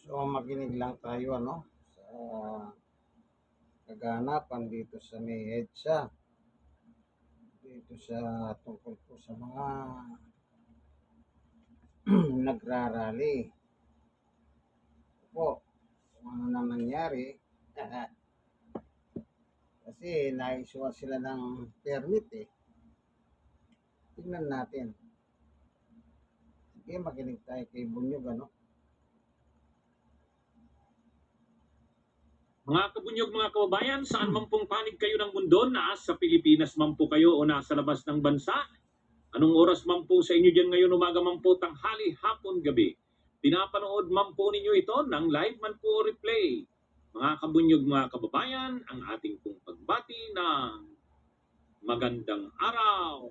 So, makinig lang tayo, ano, sa kaganapan dito sa may EDSA, dito sa tungkol po sa mga nagrarally. Po, kung ano nang nangyari, kasi naisuwa sila ng permit eh. Tingnan natin. Sige, makinig tayo kay Bunyog, ano. Mga kabunyog, mga kababayan, saan man pong panig kayo ng mundo, nasa Pilipinas man po kayo o nasa labas ng bansa, anong oras man po sa inyo dyan ngayon, umaga man po, tanghali, hapon, gabi, pinapanood man po ninyo ito ng live man po replay. Mga kabunyog, mga kababayan, ang ating pong pagbati ng magandang araw,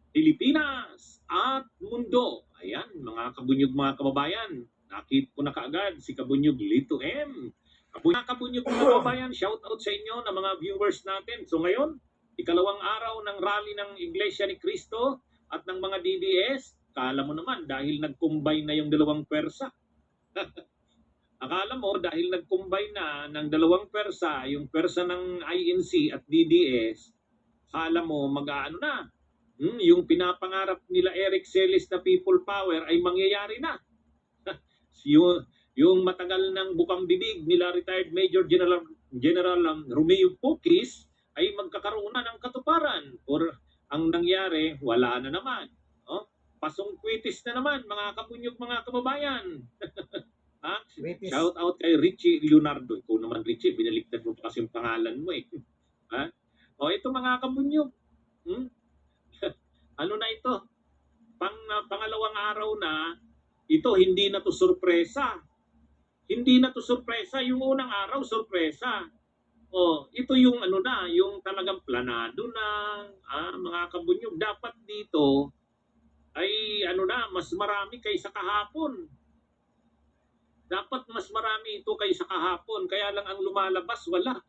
Pilipinas at mundo. Ayan, mga kabunyog, mga kababayan, nakita ko na kaagad si Kabunyog Lito M. Kabunyog, mga kababayan, shout out sa inyo na mga viewers natin. So ngayon, ikalawang araw ng rally ng Iglesia ni Cristo at ng mga DDS. Akala mo naman dahil nag-combine na yung dalawang pwersa. Akala mo dahil nag-combine na ng dalawang pwersa, yung pwersa ng INC at DDS, akala mo mag-aano na. Yung pinapangarap nila Eric Celis na people power ay mangyayari na. yung matagal ng bukang bibig nila retired Major General Romeo Pukis ay magkakaroon na ng katuparan. Or ang nangyari, wala na naman. Oh? Pasungkwitis na naman, mga kabunyog, mga kababayan. Ha? Shout out kay Richie Leonardo. Ikaw naman, Richie, binaligtad mo pa kasi yung pangalan mo eh. Ha? O ito, mga kabunyog. Ano na ito? Pangalawang araw na, ito hindi na to sorpresa. Hindi na to sorpresa. Yung unang araw, sorpresa. Ito yung ano na, yung talagang planado na, mga kabunyog. Dapat dito ay ano na, mas marami kaysa kahapon. Dapat mas marami ito kaysa kahapon. Kaya lang ang lumalabas, wala.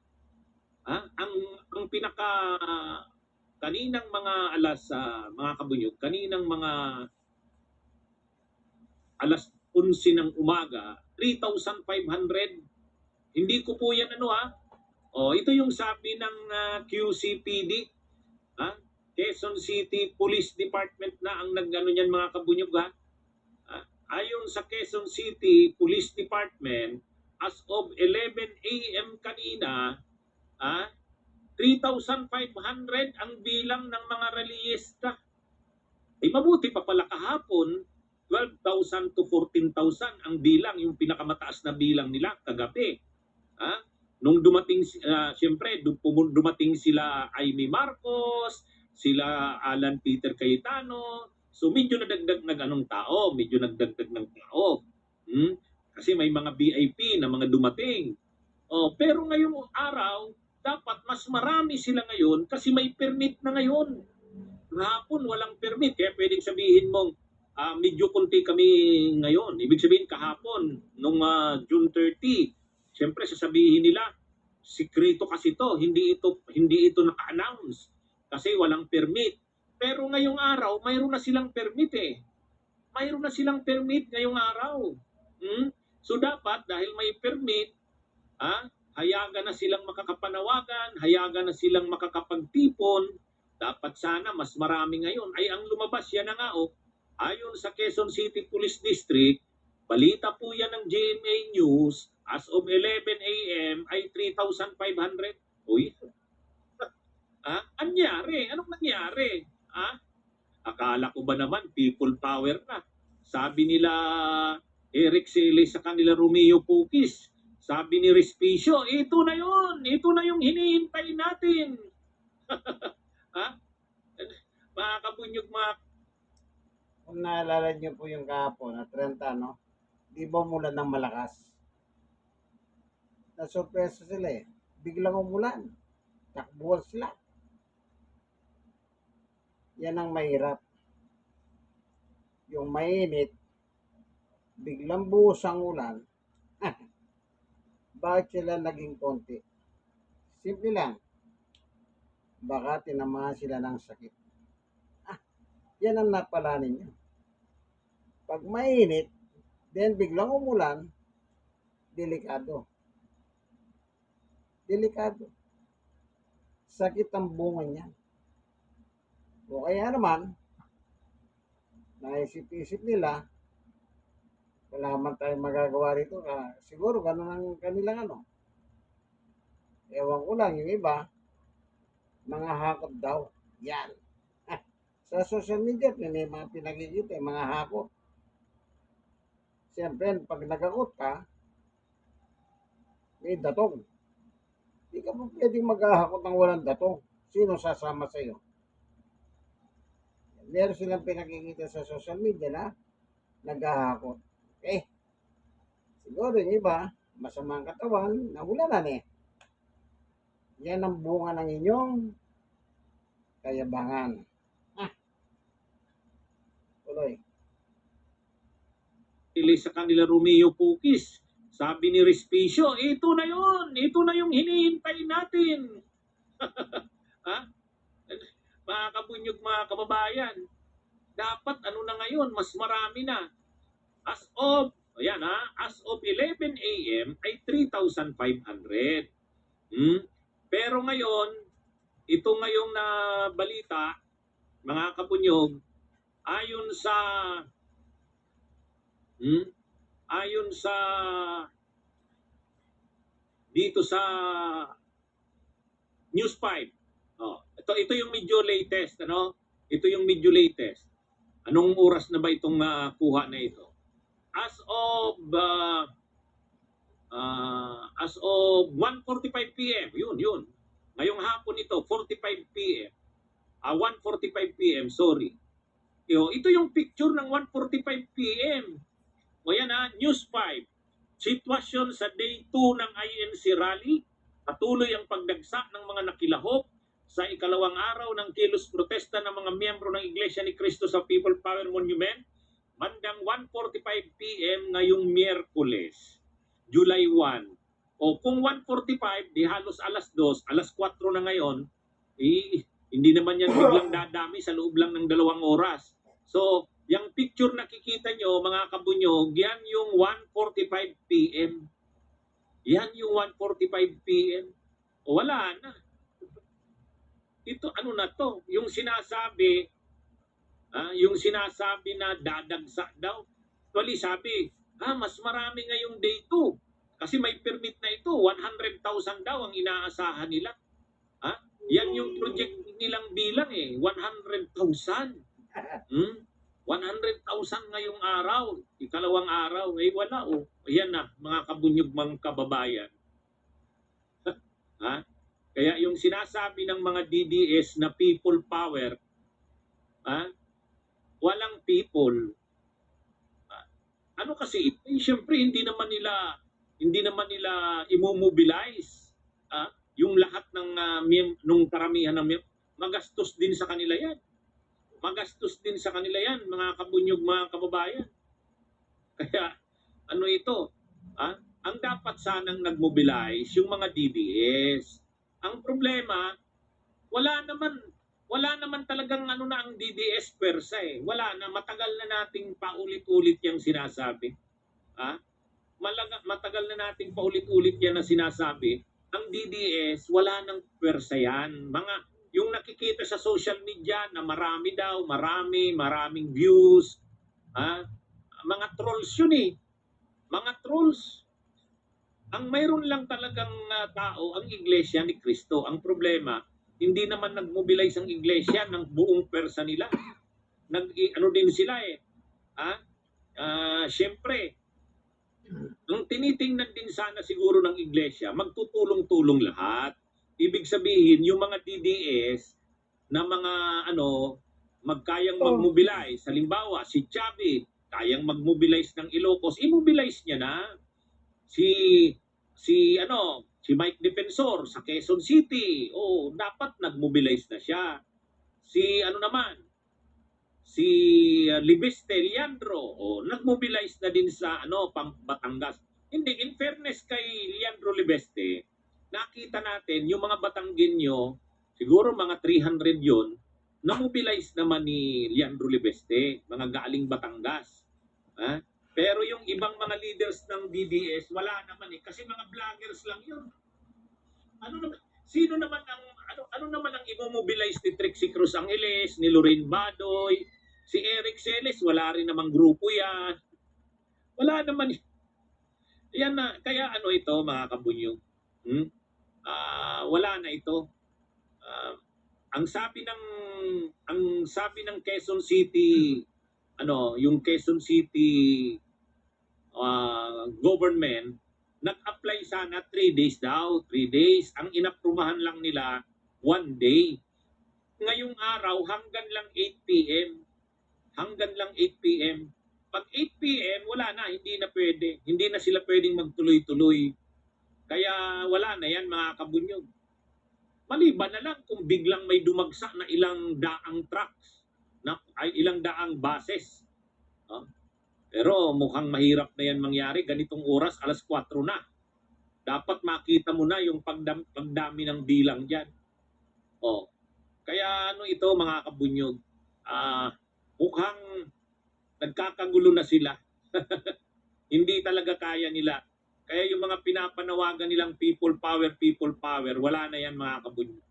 Ang pinaka kaninang mga alas, mga kabunyog, kaninang mga alas 11 ng umaga, 3,500. Hindi ko po yan ano ito yung sabi ng QCPD, Quezon City Police Department na ang nag-ano niyan, mga kabunyog ayon sa Quezon City Police Department, as of 11 a.m. kanina, 3,500 ang bilang ng mga rallyista. Ay mabuti pa pala kahapon, 12,000 to 14,000 ang bilang, yung pinakamataas na bilang nila kagabi. Nung dumating, siyempre, dumating sila Amy Marcos, sila Alan Peter Cayetano, so medyo nadagdag ng tao, medyo nagdagdag ng tao. Kasi may mga VIP na mga dumating. Pero ngayong araw, dapat mas marami sila ngayon kasi may permit na ngayon. Kahapon walang permit, kaya pwedeng sabihin mong medyo konti kami ngayon. Ibig sabihin kahapon, nung June 30, siyempre sasabihin nila, sikreto kasi to, hindi ito naka-announce kasi walang permit. Pero ngayong araw, mayroon na silang permit eh. Mayroon na silang permit ngayong araw. So dapat dahil may permit, hayagan na silang makakapanawagan, hayagan na silang makakapagtipon. Dapat sana mas marami ngayon. Ay ang lumabas yan na nga ayon sa Quezon City Police District, balita po yan ng GMA News, as of 11 a.m. ay 3,500. Uy, anyari? Anong nangyari? Akala ko ba naman people power na? Sabi nila Eric Celis sa kanila Romeo Pukis, sabi ni Respicio, ito na yun, ito na yung hinihintay natin. Mga kabunyog, kung naalala niyo po yung kahapon na 30, no? Di ba umulan ng malakas? Nasurpresa sila eh. Biglang umulan. Takbuhan sila. Yan ang mahirap. Yung mainit, biglang buhos ang ulan. Bakit sila naging konti? Simple lang. Baka tinamaan sila ng sakit. Yan ang napala ninyo. Pag mainit, then biglang umulan, delikado. Delikado. Sakit ang bunga niya. O kaya naman, naisip-isip nila, wala man tayong magagawa rito. Siguro ganun ang kanilang ano. Ewan ko lang, yung iba, mga hakot daw. Yan. Sa social media, may mga pinakikita, yung mga hakot. Siyempre, pag nagakot ka, may datong. Hindi ka pa pwedeng maghahakot ng walang datong. Sino sasama sa iyo? Meron silang pinakikita sa social media na naghahakot. Siguro yung iba, masamang katawan, nawulanan eh. Yan ang bunga ng inyong kayabangan. Tuloy. Ili sa kanila Romeo Pukis. Sabi ni Respicio, ito na yon, ito na yung hinihintay natin. Ha? Mga kabunyog, mga kababayan, dapat ano na ngayon, mas marami na. As of 11 a.m. ay 3,500. Pero ngayon, ito ngayong na balita, mga kabunyog, ayon sa dito sa News 5. Ito yung medyo latest, ano? Ito yung medyo latest. Anong oras na ba itong kuha na ito? As of 1:45 p.m. Yun. Ngayong hapon ito, 45 p.m. 1:45 p.m. Sorry. Ito yung picture ng 1:45 p.m. O yan News 5. Sitwasyon sa day 2 ng INC rally. Patuloy ang pagdagsa ng mga nakilahok sa ikalawang araw ng kilos protesta ng mga miyembro ng Iglesia ni Cristo sa People Power Monument. Bandang 1:45 p.m. ngayong Miyerkules, July 1. O kung 1:45, di halos alas 2, alas 4 na ngayon, hindi naman yan biglang dadami sa loob lang ng 2 oras. So, yung picture nakikita nyo, mga kabunyog, yan yung 1:45 p.m. Yan yung 1:45 p.m. O wala na. Ito, ano na to? Yung sinasabi na dadagsa daw. Actually, sabi, mas marami ngayong day 2. Kasi may permit na ito. 100,000 daw ang inaasahan nila. Yan yung project nilang bilang 100,000. 100,000 ngayong araw, ikalawang araw, wala Ayan na, mga kabunyog, mga kababayan. Kaya yung sinasabi ng mga DDS na people power, walang people. Ano kasi ito? Siyempre hindi naman nila imomobilize yung lahat ng nung karamihan ng magastos din sa kanila yan. Magastos din sa kanila yan, mga kabunyog, mga kababayan. Kaya, ano ito? Ang dapat sanang nagmobilize yung mga DDS. Ang problema, wala naman talagang ano na ang DDS per se. Wala na, matagal na nating paulit-ulit yung sinasabi. Matagal na nating paulit-ulit yan na sinasabi. Ang DDS, wala nang pwersa yan. Yung nakikita sa social media na marami daw, maraming views. Mga trolls yun Mga trolls. Ang mayroon lang talagang tao, ang Iglesia ni Cristo. Ang problema, hindi naman nag-mobilize ang Iglesia ng buong pwersa nila. Ano din sila Siyempre, ang tinitingnan din sana siguro ng Iglesia, magtutulong-tulong lahat. Ibig sabihin, yung mga DDS na mga magkayang mag-mobilize. Halimbawa, si Chavi, kayang mag-mobilize ng Ilocos, i-mobilize niya na. Si Mike Defensor sa Quezon City, dapat nag-mobilize na siya. Si Libeste Leandro, nag-mobilize na din sa Batangas. Hindi, in fairness kay Leandro Libeste, nakita natin yung mga Batanggenyo, siguro mga 300 yon, na-mobilize naman ni Leandro Libeste, mga galing Batangas. Pero yung ibang mga leaders ng DDS, wala naman eh. Kasi mga vloggers lang yun. Ano naman, sino naman ang, ano naman ang imomobilize ni Trixie Cruz Angeles, ni Lorraine Badoy, si Eric Celes, wala rin namang grupo yan. Wala naman. Yan na, kaya ano ito mga kabunyog? Wala na ito. Ang sabi ng Quezon City, yung Quezon City government, nag-apply sana 3 days daw, 3 days. Ang inaprubahan lang nila 1 day. Ngayong araw hanggang lang 8 p.m. Hanggang lang 8 p.m. Pag 8 p.m. wala na, hindi na pwede. Hindi na sila pwedeng magtuloy-tuloy. Kaya wala na yan mga kabunyog. Maliban na lang kung biglang may dumagsak na ilang daang trucks, ilang daang buses. Pero mukhang mahirap na yan mangyari. Ganitong oras, alas 4 na. Dapat makita mo na yung pagdami ng bilang dyan. Kaya ito mga kabunyog, mukhang nagkakagulo na sila. Hindi talaga kaya nila. Kaya yung mga pinapanawagan nilang people power, wala na yan mga kabunyog.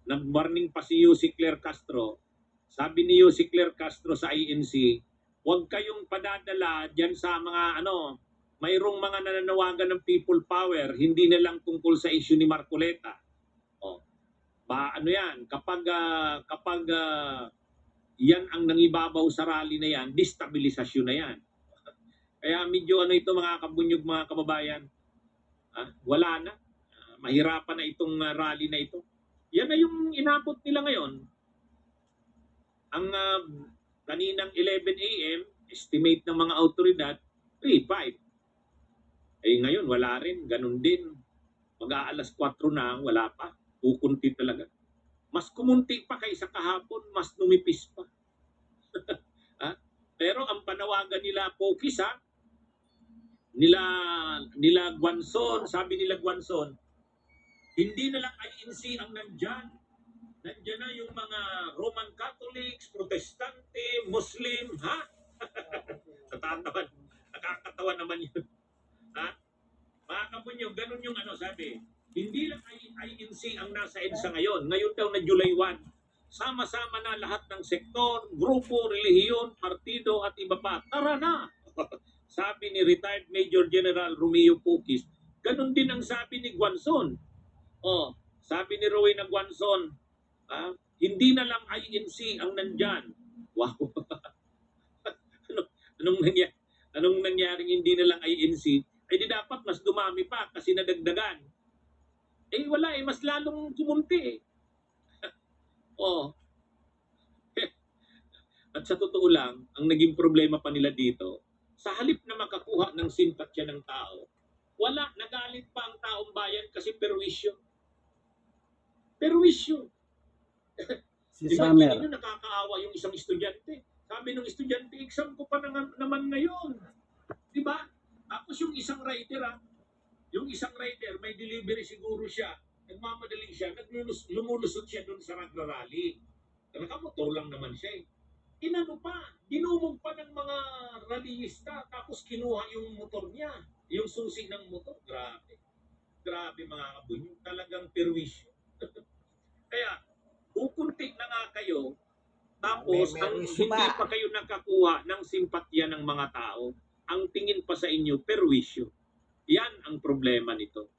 Nag-warning pa si Yussi Claire Castro. Sabi ni Yussi Claire Castro sa INC, huwag kayong padadala diyan sa mga mayroong mga nananawagan ng people power, hindi na lang tungkol sa issue ni Marcoleta. Kapag yan ang nangibabaw sa rally na yan, destabilisasyon na yan. Kaya medyo ito mga kabunyog, mga kababayan, wala na. Mahirapan na itong rally na ito. Yan na yung inabot nila ngayon. Ang kaninang 11 a.m., estimate ng mga autoridad, 3-5. Ngayon, wala rin. Ganun din. Mag-aalas 4 na, wala pa. Kukunti talaga. Mas kumunti pa kaysa kahapon, mas numipis pa. Pero ang panawagan nila Pokis, nila Guanzon, sabi nila Guanzon, hindi na lang INC ang nandyan. Nandyan na yung mga Roman Catholics, Protestante, Muslim, Nakakatawa naman yun. Mga kabunyog, ganun yung sabi. Hindi lang INC ang nasa EDSA ngayon. Ngayon daw na July 1. Sama-sama na lahat ng sektor, grupo, relihiyon, partido at iba pa. Tara na! Sabi ni retired Major General Romeo Pukis. Ganun din ang sabi ni Guanzon. Sabi ni Rowena Guanzon, hindi na lang INC ang nandyan. Wow! Anong nangyaring hindi na lang INC? Di dapat mas dumami pa kasi nadagdagan. Wala mas lalong kumunti At sa totoo lang, ang naging problema pa nila dito, sa halip na makakuha ng simpatya ng tao, nagalit pa ang taong bayan kasi perwisyo. Perwisyo. Si Diba Summer. yun, nakakaawa yung isang estudyante. Sabi ng estudyante, exam ko pa naman ngayon. Diba? Tapos yung isang rider, may delivery siguro siya. Nagmamadali siya, lumulusot siya doon sa nagrarally. Nakamotor lang naman siya. Dinumog pa ng mga rallyista, tapos kinuha yung motor niya, yung susi ng motor. Grabe mga kabunyog, talagang perwisyo. Kaya, kukunti na nga kayo, tapos hindi pa kayo nakakuha ng simpatya ng mga tao, ang tingin pa sa inyo, perwisyo. Yan ang problema nito.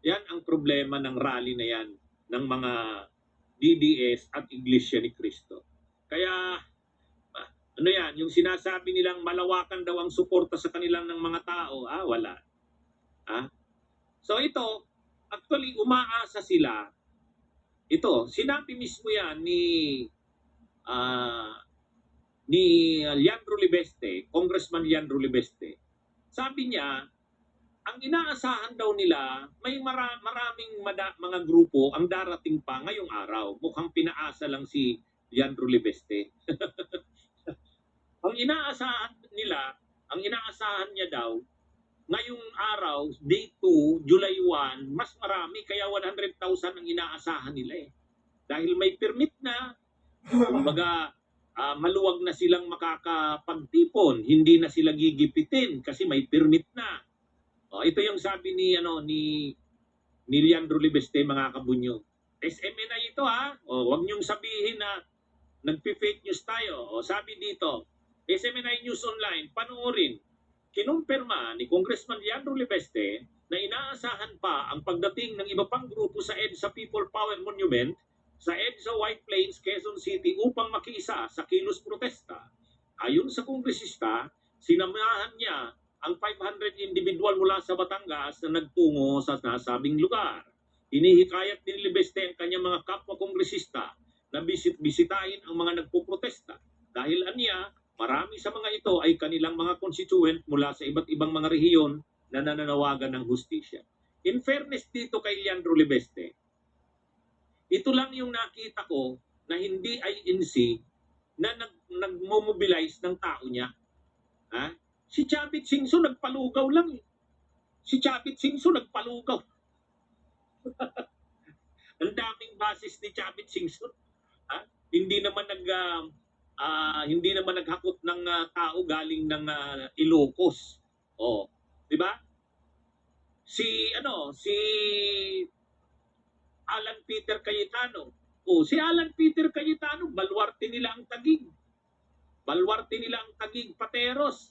Yan ang problema ng rally na yan, ng mga DDS at Iglesia ni Cristo. Kaya, yung sinasabi nilang malawakan daw ang suporta sa kanilang ng mga tao, wala. So ito, actually umaasa sila. Ito, sinabi mismo yan ni Leandro Libeste, Congressman Leandro Libeste. Sabi niya, ang inaasahan daw nila, may maraming mga grupo ang darating pa ngayong araw. Mukhang pinaasa lang si Leandro Libeste. Ang inaasahan niya daw, ngayong araw, day 2, July 1, mas marami, kaya 100,000 ang inaasahan nila Dahil may permit na, kumbaga, maluwag na silang makakapagtipon, hindi na sila gigipitin kasi may permit na. Ito yung sabi ni Leandro Libeste, mga kabunyo. SMNI ito ha. Huwag niyong sabihin na nagpi-fake news tayo. Sabi dito, SMNI News Online, panoorin. Kinumpirma ni Congressman Leandro Libeste na inaasahan pa ang pagdating ng iba pang grupo sa EDSA People Power Monument sa EDSA White Plains, Quezon City upang makiisa sa kilos protesta. Ayon sa kongresista, sinamahan niya ang 500 individual mula sa Batangas na nagtungo sa nasabing lugar. Hinihikayat ni Libeste ang kanyang mga kapwa kongresista na bisitahin ang mga nagpoprotesta dahil aniya, marami sa mga ito ay kanilang mga constituent mula sa iba't ibang mga rehiyon na nananawagan ng hustisya. In fairness dito kay Leandro Libeste, ito lang yung nakita ko na hindi INC na nagmobilize ng tao niya. Ha? Si Chavit Singson nagpalugaw lang eh. Si Chavit Singson nagpalugaw. Ang daming basis ni Chavit Singson. Ha? Hindi naman naghakot ng tao galing ng Ilocos. Di ba? Si Alan Peter Cayetano. Si Alan Peter Cayetano, baluarte nila ang Taguig. Baluarte nila ang Taguig, Pateros.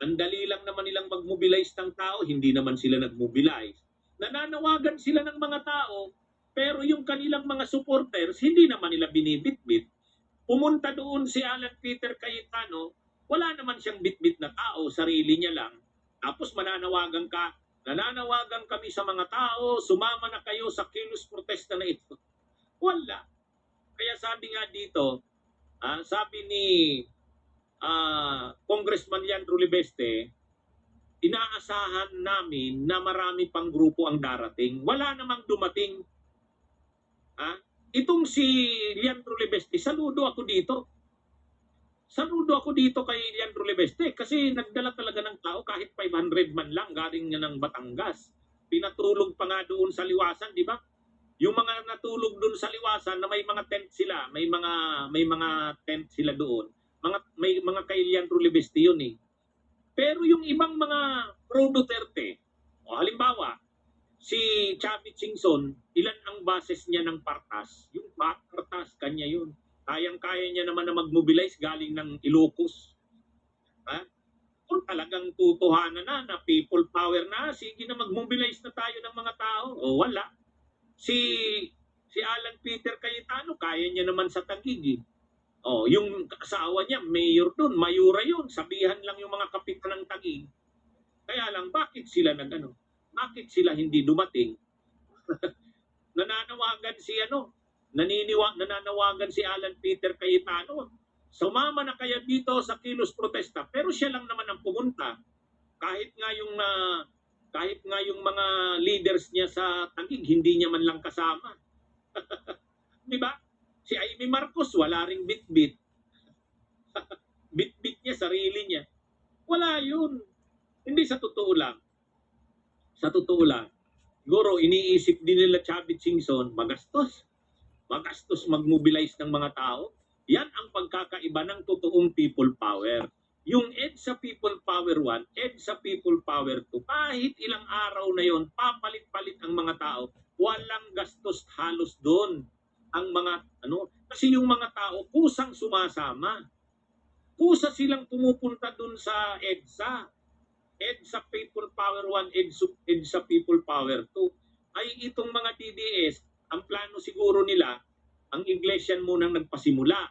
Ang dali lang naman nilang mag-mobilize ng tao, hindi naman sila nag-mobilize. Nananawagan sila ng mga tao, pero yung kanilang mga supporters, hindi naman nila binibitbit. Pumunta doon si Alan Peter Cayetano, wala naman siyang bitbit na tao, sarili niya lang. Tapos nananawagan kami sa mga tao, sumama na kayo sa kilos protesta na ito. Wala. Kaya sabi nga dito, sabi ni Congressman Leandro Libeste, inaasahan namin na marami pang grupo ang darating. Wala namang dumating. Itong si Leandro Libeste, saludo ako dito. Saludo ako dito kay Leandro Libeste kasi nagdala talaga ng tao kahit 500 man lang galing ng Batangas. Pinatulog pa nga doon sa liwasan, di ba? Yung mga natulog doon sa liwasan na may mga tent sila, may mga tent sila doon. May mga kay Leandro Libeste yun eh. Pero yung ibang mga pro Duterte, halimbawa, si Chavit Singson, ilan ang bases niya ng partas? Yung partas, kanya yun. Kayang-kaya niya naman na mag-mobilize galing ng Ilocos. Kung talagang tutuhanan na people power na, sige na mag-mobilize na tayo ng mga tao. Wala. Si Alan Peter Cayetano, kaya niya naman sa Taguig. Yung asawa niya, mayor doon, mayura yun. Sabihan lang yung mga kapitan ng Taguig. Kaya lang, bakit sila bakit sila hindi dumating? Nananawagan si Alan Peter Cayetano. Sumama na kaya dito sa kilos protesta. Pero siya lang naman ang pumunta. Kahit nga yung mga leaders niya sa Taguig, hindi niya man lang kasama. Di ba? Si Amy Marcos, wala ring bit-bit. Bit-bit niya, sarili niya. Wala yun. Hindi sa totoo lang. Sa totoo lang. Siguro, iniisip din nila Chavit Singson, magastos mag-mobilize ng mga tao. Yan ang pagkakaiba ng totoong people power. Yung EDSA People Power 1, EDSA People Power 2, kahit ilang araw na yon, papalit-palit ang mga tao. Walang gastos halos doon. Ang mga, kasi yung mga tao, kusang sumasama. Kusa silang pumupunta doon sa EDSA. EDSA People Power 1, EDSA People Power 2. Ay itong mga DDS, ang plano siguro nila, ang Iglesian munang nagpasimula.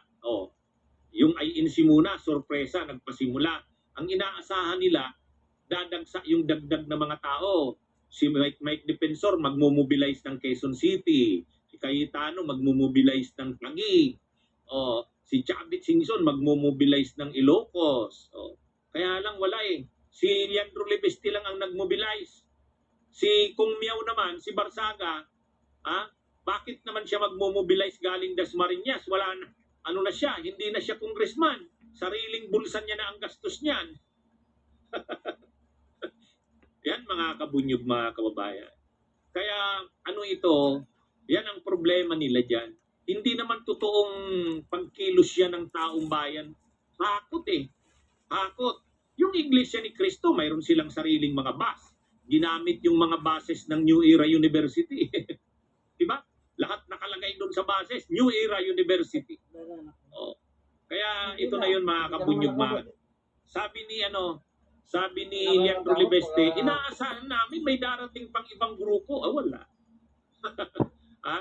Yung INC muna, sorpresa, nagpasimula. Ang inaasahan nila, yung dagdag na mga tao. Si Mike Defensor magmomobilize ng Quezon City. Si Cayetano magmomobilize ng Taguig. Si Chavit Singson magmomobilize ng Ilocos. Kaya lang wala eh. Si Leandro Libeste lang ang nagmobilize. Si Kung Miao naman, si Barsaga, bakit naman siya magmomobilize galing Dasmariñas? Wala na, siya, hindi na siya congressman. Sariling bulsa niya na ang gastos niyan. Yan mga kabunyog, mga kababayan. Kaya ito, yan ang problema nila dyan. Hindi naman totoong pagkilos yan ng taong bayan. Hakot eh. Hakot. Yung Iglesia ni Cristo, mayroon silang sariling mga bus. Ginamit yung mga buses ng New Era University. Diba? Lahat nakalagay doon sa buses, New Era University. Oh. Kaya ito na yun mga kabunyog mga. Sabi ni Leandro Libeste, inaasahan namin may darating pang ibang grupo. Wala. Ha?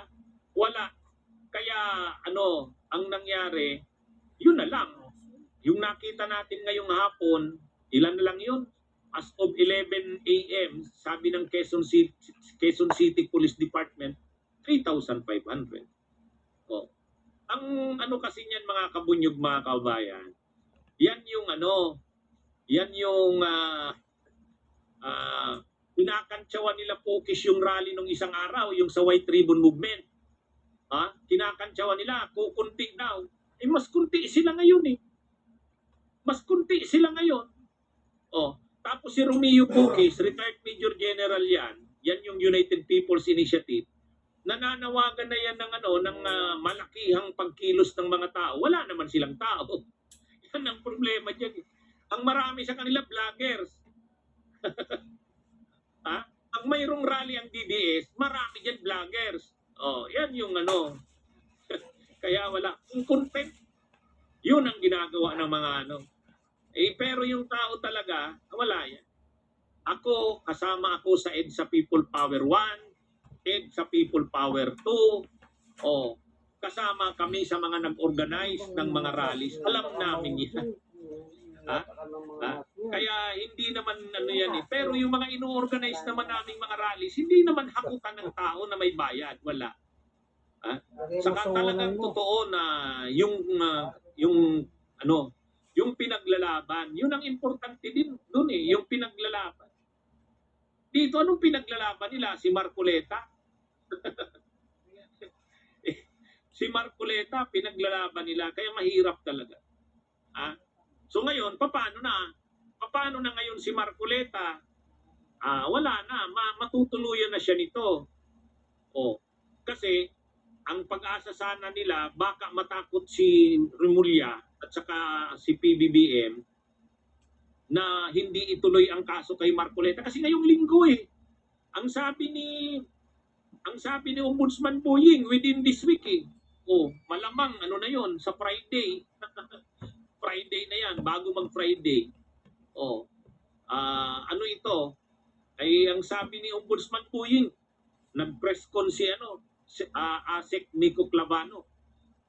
Wala. Kaya ang nangyari, yun na lang. Yung nakita natin ngayong hapon, ilan na lang yun? As of 11 a.m., sabi ng Quezon City Police Department, 3,500. Oh. Ang kasi niyan mga kabunyog mga kabayan, yan yung kinakantsawan nila Pokis yung rally nung isang araw, yung sa White Ribbon Movement. Kinakantsawan nila, kukunti daw. Mas kunti sila ngayon eh. Mas kunti sila ngayon. Tapos si Romeo Pokis, retired Major General yan yung United People's Initiative. Nananawagan na yan ng malakihang pagkilos ng mga tao. Wala naman silang tao. Yan ang problema dyan. Ang marami sa kanila, vloggers. Ang mayroong rally ang DDS, marami dyan vloggers. Yan yung Kaya wala. Yung content, yun ang ginagawa ng mga pero yung tao talaga, wala yan. Kasama ako sa EDSA People Power 1, EDSA People Power 2, kasama kami sa mga nag-organize ng mga rallies. Alam namin yan. Kaya hindi naman yan eh. Pero yung mga ino-organize naman naming mga rallies, hindi naman hakutan ng tao na may bayad. Wala. Saka talagang totoo na yung pinaglalaban, yun ang importante din doon eh, yung pinaglalaban. Dito, anong pinaglalaban nila? Si Marcoleta? Si Marcoleta, pinaglalaban nila, kaya mahirap talaga. So ngayon, paano na ngayon si Marcoleta? Wala na, matutuluyan na siya nito. Kasi, ang pag-asa sana nila, baka matakot si Remulla at saka si PBBM na hindi ituloy ang kaso kay Marcoleta. Kasi ngayong linggo ang sabi ni Ombudsman Boying within this week malamang na yon sa Friday. Friday na yan, bago mag-Friday. Ito? Ay ang sabi ni Ombudsman Boying, nag-press con si ASEC Nico Clavano,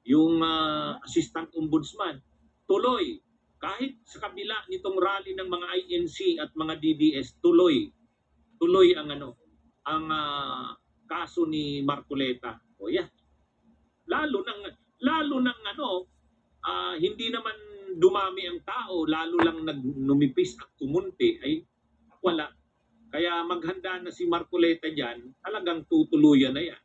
yung assistant ombudsman, tuloy kahit sa kabila nitong rally ng mga INC at mga DDS, tuloy ang kaso ni Marcoleta. Yeah. Lalo nang hindi naman dumami ang tao, lalo lang numipis at kumunti, ay wala. Kaya maghanda na si Marcoleta diyan, talagang tutuluyan na yan.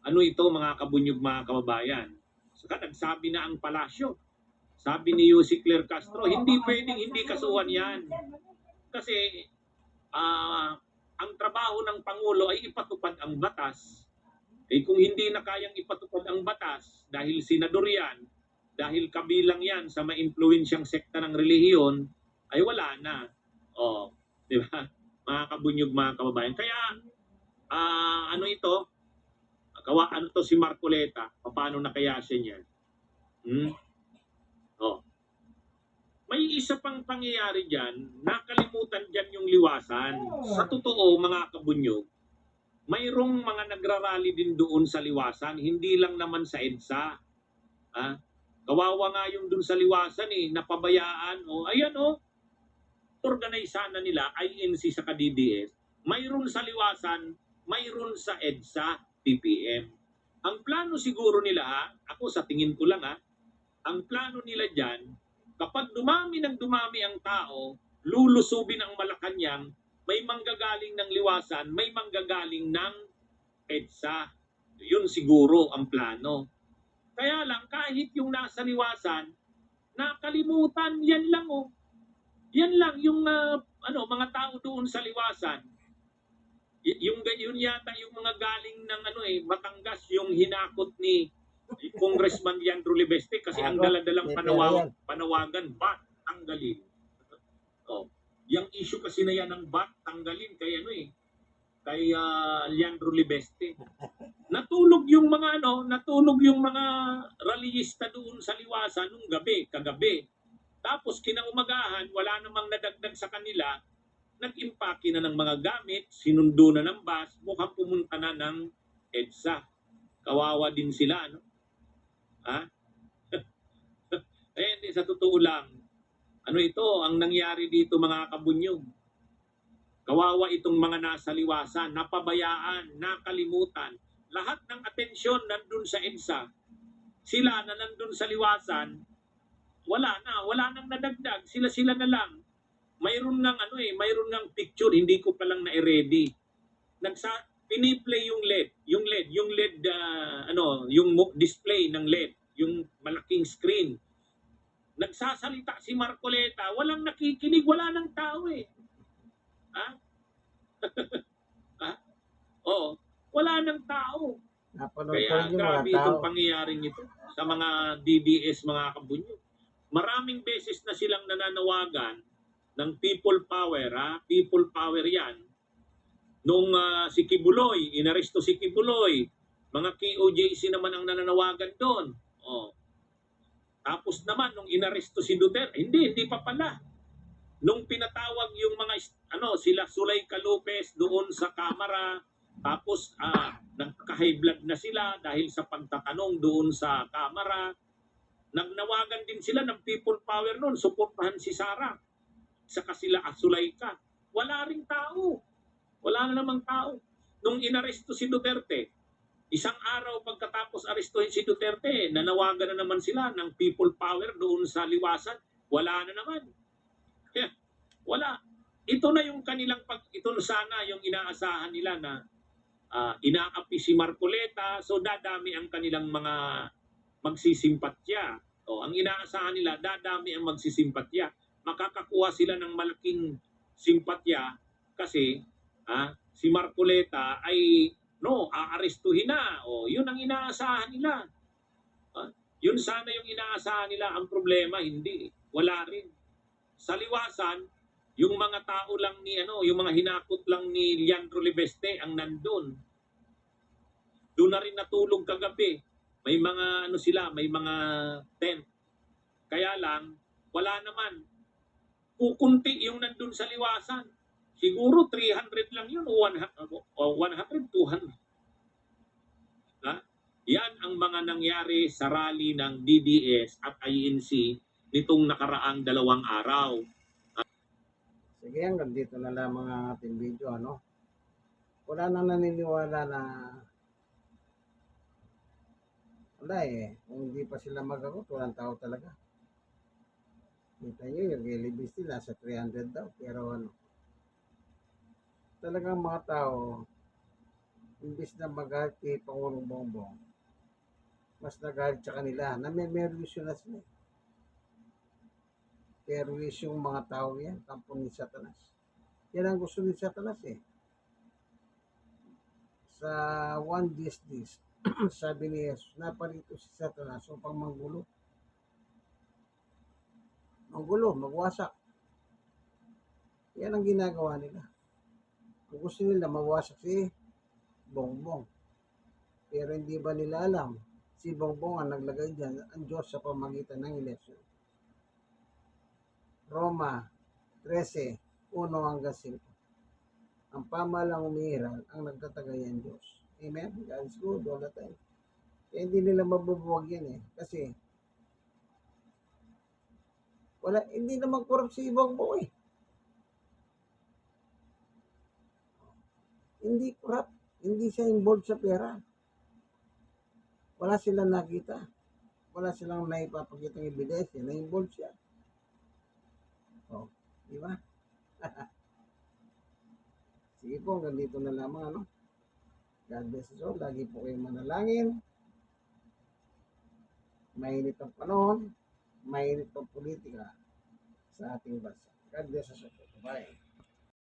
Ito mga kabunyog mga kababayan? Saka nagsabi na ang palasyo. Sabi ni Yussi Claire Castro, hindi pwedeng hindi kasuhan yan. Kasi ang trabaho ng Pangulo ay ipatupad ang batas. Kung hindi na kayang ipatupad ang batas, dahil senador yan, dahil kabilang yan sa ma-impluensyang sekta ng relihiyon, ay wala na. Di ba? Mga kabunyog mga kababayan. Kaya, ito? To si Marcoleta? Paano na kaya siya niyan? May isa pang pangyayari dyan, nakalimutan dyan yung liwasan. Sa totoo, mga kabunyog, mayroong mga nagrarally din doon sa liwasan, hindi lang naman sa EDSA. Kawawa nga yung doon sa liwasan napabayaan. Organisa na nila, INC sa DDS. Mayroon sa liwasan, mayroon sa EDSA, PPM. Ang plano siguro nila, ako sa tingin ko lang ang plano nila dyan, kapag dumami ang tao, lulusubin ang Malacanang, may manggagaling ng liwasan, may manggagaling ng EDSA. Yun siguro ang plano. Kaya lang, kahit yung nasa liwasan, nakalimutan, yan lang yung mga tao doon sa liwasan. Yun yata yung mga galing ng Batangas, yung hinakot ni Congressman Leandro Libeste kasi ang Ako, daladalang may pera yan. panawagan, bat tanggalin. Oh, yung issue kasi na yan ng bat tanggalin kay Leandro Libeste. Natulog yung mga rallyista doon sa Liwasan nung kagabi. Tapos kinaumagahan, wala namang nadagdag sa kanila, nag-impake na ng mga gamit, sinundo na ng bus, mukhang pumunta na ng EDSA. Kawawa din sila, no? Ha? Hindi, sa totoo lang, ang nangyari dito mga kabunyog. Kawawa itong mga nasa Liwasan, napabayaan, nakalimutan. Lahat ng atensyon nandun sa EDSA. Sila na nandun sa Liwasan, wala nang nadagdag, sila na lang. Mayroon ng picture, hindi ko pa lang na-ready. Piniplay yung LED, yung display ng LED, yung malaking screen. Nagsasalita si Marcoleta, walang nakikinig, wala nang tao eh. Ha? Ha? Oo, wala nang tao. Napanood ko Kaya rin yung mga grabe tao. itong pangyayaring ito sa mga DDS, mga kabunyo. Maraming beses na silang nananawagan ng people power, people power yan. Nung si Kibuloy, inaresto si Kibuloy, mga KOJC naman ang nananawagan doon. Oh. Tapos naman, nung inaresto si Duterte, hindi pa pala. Nung pinatawag yung mga, sila Zuleika Lopez doon sa kamera, tapos nagka-high blood na sila dahil sa pagtatanong doon sa kamera. Nagnawagan din sila ng people power noon, suportahan si Sara. Saka sila Zuleika. Wala ring tao. Wala na namang tao. Nung inaresto si Duterte, isang araw pagkatapos arestuhin si Duterte, nanawagan na naman sila ng people power doon sa Liwasan. Wala na naman. Wala. Ito na yung kanilang ito sana yung inaasahan nila na inaapi si Marcoleta, so dadami ang kanilang mga magsisimpatya. Ang inaasahan nila, dadami ang magsisimpatya. Makakakuha sila ng malaking simpatya kasi si Marcoleta ay aarestuhin na. Yun ang inaasahan nila. Yun sana yung inaasahan nila. Ang problema, hindi. Wala rin. Sa Liwasan, yung mga tao lang yung mga hinakot lang ni Leandro Libeste ang nandun. Doon na rin natulog kagabi. May mga may mga tent. Kaya lang, wala naman. Kukunti yung nandun sa Liwasan. Siguro 300 lang yun o 100, 200. Yan ang mga nangyari sa rally ng DDS at INC nitong nakaraang 2 araw. Sige, hanggang dito na lamang ang ating video, Wala nang naniniwala na wala kung hindi pa sila magagot, walang tao talaga. Kita nyo, yung Gilibis nila sa 300 daw, pero talagang mga tao, imbis na magalit kay Pangulong Bongbong, mas nagalit sa kanila, na may merwisyo na sila. Terwis yung mga tao yan, kampo ni Satanas. Yan ang gusto ni Satanas Sa one this, sabi ni Jesus, naparito si Satanas upang manggulo. Magwasak. Yan ang ginagawa nila. Kung gusto nila, mawasak si Bongbong. Pero hindi ba nila alam, si Bongbong ang naglagay dyan, ang Diyos sa pamagitan ng eleksyon. Roma 13:1 hanggang 5. Ang pamahalang umiiral ang nagtatagay ang Diyos. Amen? God is good all the time. Kaya hindi nila mabubuwag yan Kasi hindi naman corrupt si Bongbong Hindi corrupt. Hindi siya involved sa pera. Wala silang nakita. Wala silang naipapakita ng ebidensya na involved siya. Di ba? Sige po, hanggang dito na lamang, God bless us all. Lagi po kayong manalangin. Mainit ang panahon. Mainit ang politika sa ating bansa. God bless us all. Bye.